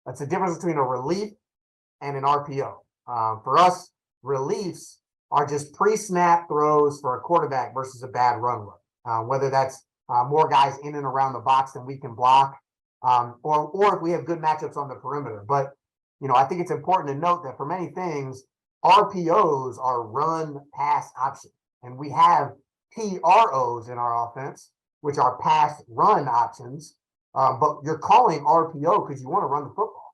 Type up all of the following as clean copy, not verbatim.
That's the difference between a relief and an RPO. For us, reliefs are just pre-snap throws for a quarterback versus a bad run look. Whether that's more guys in and around the box than we can block, or if we have good matchups on the perimeter. But I think it's important to note that for many things, RPOs are run pass options, and we have PROs in our offense, which are pass run options. But you're calling RPO because you want to run the football.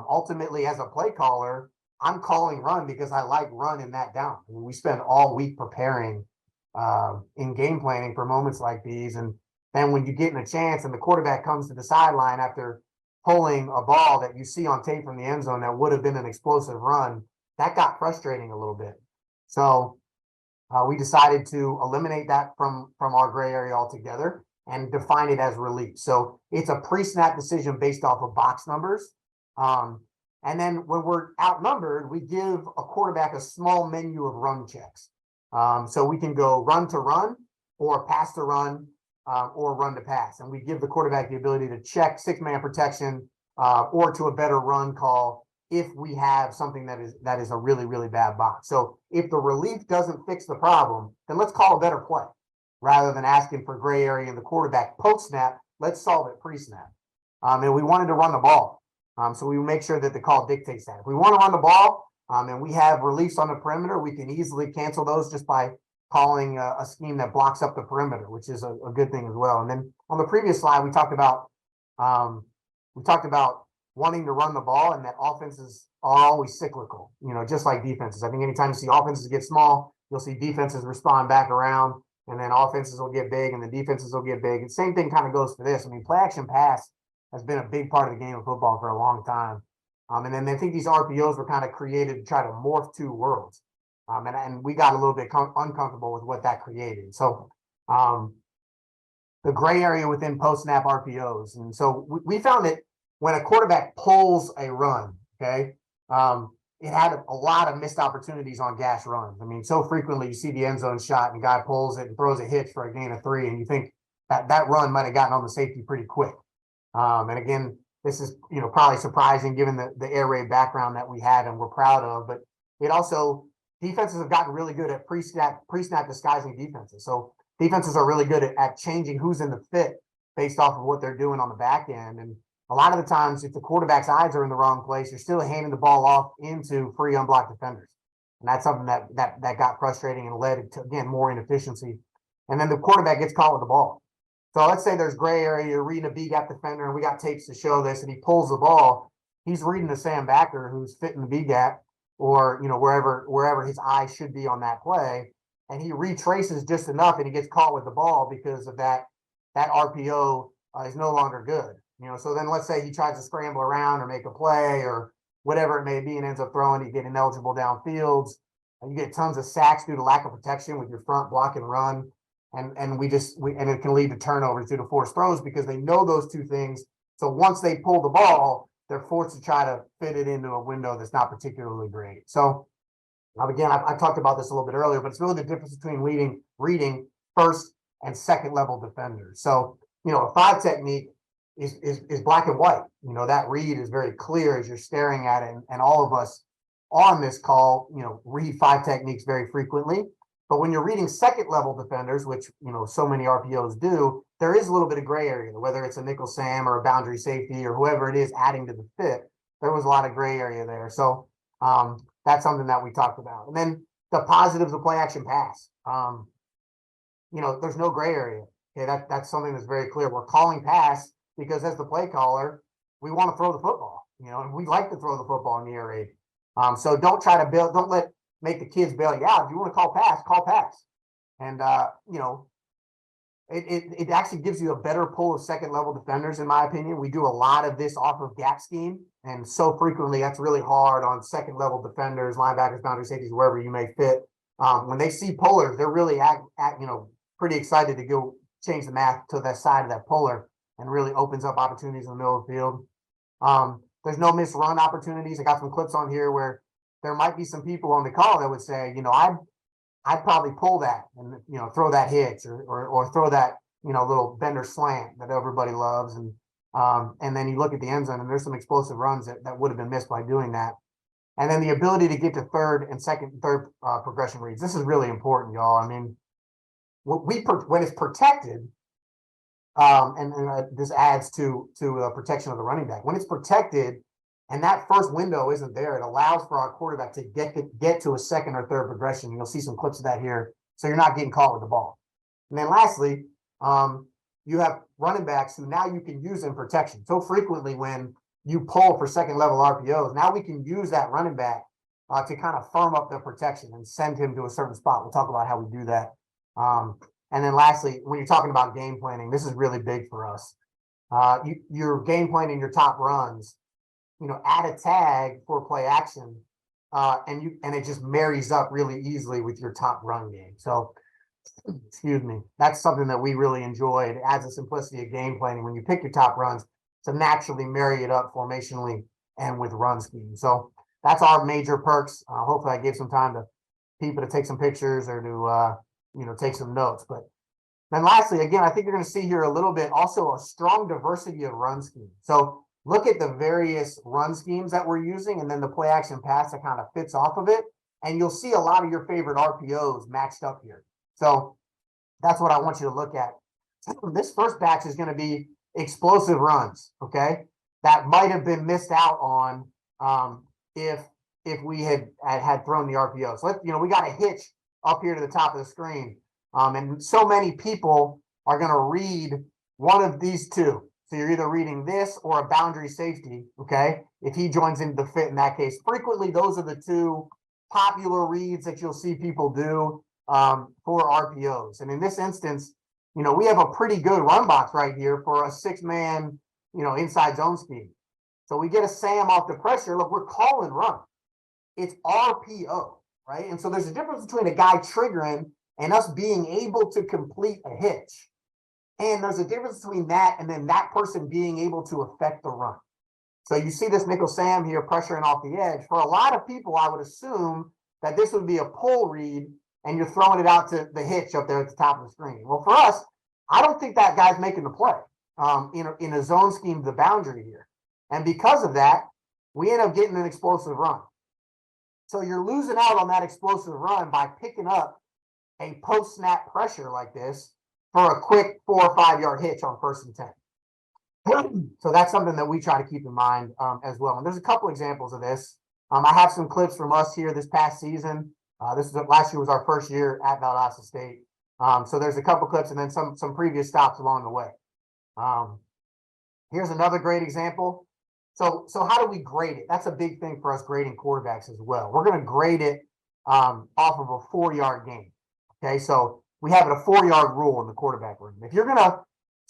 Ultimately, as a play caller, I'm calling run because I like run in that down. I mean, we spend all week preparing in game planning for moments like these. And then when you get in a chance and the quarterback comes to the sideline after pulling a ball that you see on tape from the end zone that would have been an explosive run, that got frustrating a little bit. So we decided to eliminate that from our gray area altogether and define it as relief. So it's a pre-snap decision based off of box numbers. And then when we're outnumbered, we give a quarterback a small menu of run checks. So we can go run to run or pass to run or run to pass. And we give the quarterback the ability to check six-man protection or to a better run call if we have something that is a really, really bad box. So if the relief doesn't fix the problem, then let's call a better play. Rather than asking for gray area in the quarterback post-snap, let's solve it pre-snap. And we wanted to run the ball. So we make sure that the call dictates that. If we want to run the ball and we have reliefs on the perimeter, we can easily cancel those just by calling a scheme that blocks up the perimeter, which is a good thing as well. And then on the previous slide, we talked about wanting to run the ball and that offenses are always cyclical, just like defenses. I think anytime you see offenses get small, you'll see defenses respond back around, and then offenses will get big and the defenses will get big. And same thing kind of goes for this. I mean, play action pass has been a big part of the game of football for a long time. And then I think these RPOs were kind of created to try to morph two worlds. And we got a little bit uncomfortable with what that created. So the gray area within post-snap RPOs. And so we found that when a quarterback pulls a run, okay, it had a lot of missed opportunities on gash runs. I mean, so frequently you see the end zone shot and the guy pulls it and throws a hitch for a gain of 3, and you think that run might have gotten on the safety pretty quick. And again, this is probably surprising given the air raid background that we had and we're proud of, but it also defenses have gotten really good at pre-snap disguising defenses. So defenses are really good at changing who's in the fit based off of what they're doing on the back end. And a lot of the times, if the quarterback's eyes are in the wrong place, you're still handing the ball off into free unblocked defenders. And that's something that got frustrating and led to, again, more inefficiency. And then the quarterback gets caught with the ball. So let's say there's gray area, you're reading a B-gap defender, and we got tapes to show this, and he pulls the ball. He's reading the Sam backer who's fitting the B-gap or, wherever his eye should be on that play. And he retraces just enough and he gets caught with the ball because of that RPO is no longer good. So then let's say he tries to scramble around or make a play or whatever it may be and ends up throwing, you get ineligible downfields. And you get tons of sacks due to lack of protection with your front block and run. And it can lead to turnovers due to forced throws because they know those two things. So once they pull the ball, they're forced to try to fit it into a window that's not particularly great. So again, I talked about this a little bit earlier, but it's really the difference between reading first and second level defenders. So, a 5 technique is black and white. That read is very clear as you're staring at it. And all of us on this call, read 5 techniques very frequently. But when you're reading second level defenders, which, so many RPOs do, there is a little bit of gray area, whether it's a nickel Sam or a boundary safety or whoever it is adding to the fit. There was a lot of gray area there. So that's something that we talked about. And then the positives of play action pass. There's no gray area. Okay, that's something that's very clear. We're calling pass because as the play caller, we want to throw the football, and we like to throw the football in the air raid. So don't try to make the kids bail you out. If you want to call pass. And, it actually gives you a better pull of second level defenders, in my opinion. We do a lot of this off of gap scheme. And so frequently that's really hard on second level defenders, linebackers, boundary safeties, wherever you may fit. When they see pullers, they're really pretty excited to go change the math to that side of that puller and really opens up opportunities in the middle of the field. There's no missed run opportunities. I got some clips on here where there might be some people on the call that would say, I'd probably pull that and, throw that hitch or throw that, little bender slant that everybody loves. And And then you look at the end zone and there's some explosive runs that would have been missed by doing that. And then the ability to get to third and third progression reads. This is really important, y'all. I mean, when it's protected, this adds to protection of the running back. When it's protected and that first window isn't there, it allows for our quarterback to get to a second or third progression. You'll see some clips of that here. So you're not getting caught with the ball. And then lastly, you have running backs who now you can use in protection. So frequently when you pull for second level RPOs, now we can use that running back to kind of firm up the protection and send him to a certain spot. We'll talk about how we do that. And then lastly, when you're talking about game planning, this is really big for us. You're game planning your top runs, add a tag for play action, and it just marries up really easily with your top run game. So, excuse me, that's something that we really enjoy. It adds a simplicity of game planning when you pick your top runs to naturally marry it up formationally and with run scheme. So that's our major perks. Hopefully I gave some time to people to take some pictures or to take some notes. But then lastly, again, I think you're going to see here a little bit also a strong diversity of run scheme. So look at the various run schemes that we're using and then the play action pass that kind of fits off of it. And you'll see a lot of your favorite RPOs matched up here. So that's what I want you to look at. This first batch is going to be explosive runs, okay? That might have been missed out on if we had thrown the RPO. So we got a hitch up here to the top of the screen. And so many people are going to read one of these two. So you're either reading this or a boundary safety, okay? If he joins into the fit in that case. Frequently, those are the two popular reads that you'll see people do for RPOs. And in this instance, we have a pretty good run box right here for a 6-man, inside zone scheme. So we get a Sam off the pressure. Look, we're calling run. It's RPO, right? And so there's a difference between a guy triggering and us being able to complete a hitch. And there's a difference between that and then that person being able to affect the run. So you see this nickel Sam here pressuring off the edge. For a lot of people, I would assume that this would be a pull read and you're throwing it out to the hitch up there at the top of the screen. Well, for us, I don't think that guy's making the play in a zone scheme to the boundary here. And because of that, we end up getting an explosive run. So you're losing out on that explosive run by picking up a post-snap pressure like this for a quick 4 or 5 yard hitch on 1st and 10. So that's something that we try to keep in mind as well. And there's a couple examples of this. I have some clips from us here this past season. Last year was our first year at Valdosta State. So there's a couple clips and then some previous stops along the way. Here's another great example. So how do we grade it? That's a big thing for us grading quarterbacks as well. We're going to grade it off of a 4-yard game. Okay, so we have a 4-yard rule in the quarterback room. If you're going to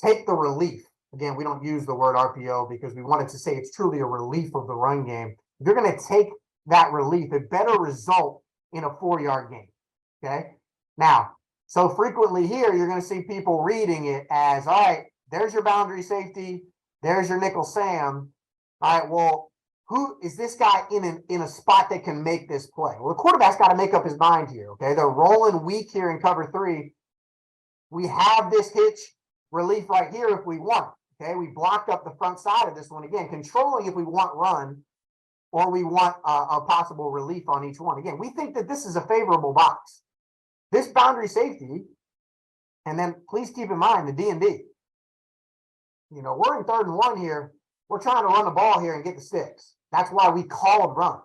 take the relief, again, we don't use the word RPO because we wanted to say it's truly a relief of the run game. If you're going to take that relief, it better result in a 4-yard game. Okay, now, so frequently here, you're going to see people reading it as, all right, there's your boundary safety, there's your nickel Sam. All right, well, who is this guy in a spot that can make this play? Well, the quarterback's got to make up his mind here, okay? They're rolling weak here in cover 3. We have this hitch relief right here if we want, okay? We blocked up the front side of this one. Again, controlling if we want run or we want a possible relief on each one. Again, we think that this is a favorable box. This boundary safety, and then please keep in mind the D&D. We're in 3rd and 1 here. We're trying to run the ball here and get the sticks. That's why we call a run.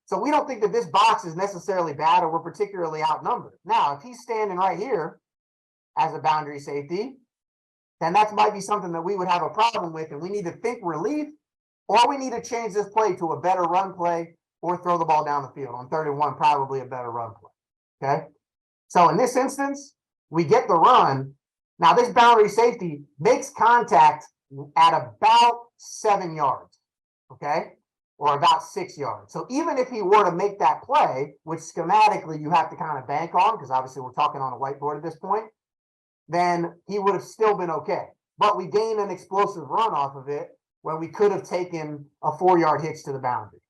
So we don't think that this box is necessarily bad or we're particularly outnumbered. Now, if he's standing right here as a boundary safety, then that might be something that we would have a problem with, and we need to think relief, or we need to change this play to a better run play or throw the ball down the field. On 3rd and 1, probably a better run play. Okay? So in this instance, we get the run. Now, this boundary safety makes contact at about 7 yards, okay, or about 6 yards. So even if he were to make that play, which schematically you have to kind of bank on, because obviously we're talking on a whiteboard at this point, then he would have still been okay. But we gain an explosive run off of it when we could have taken a 4-yard hitch to the boundary.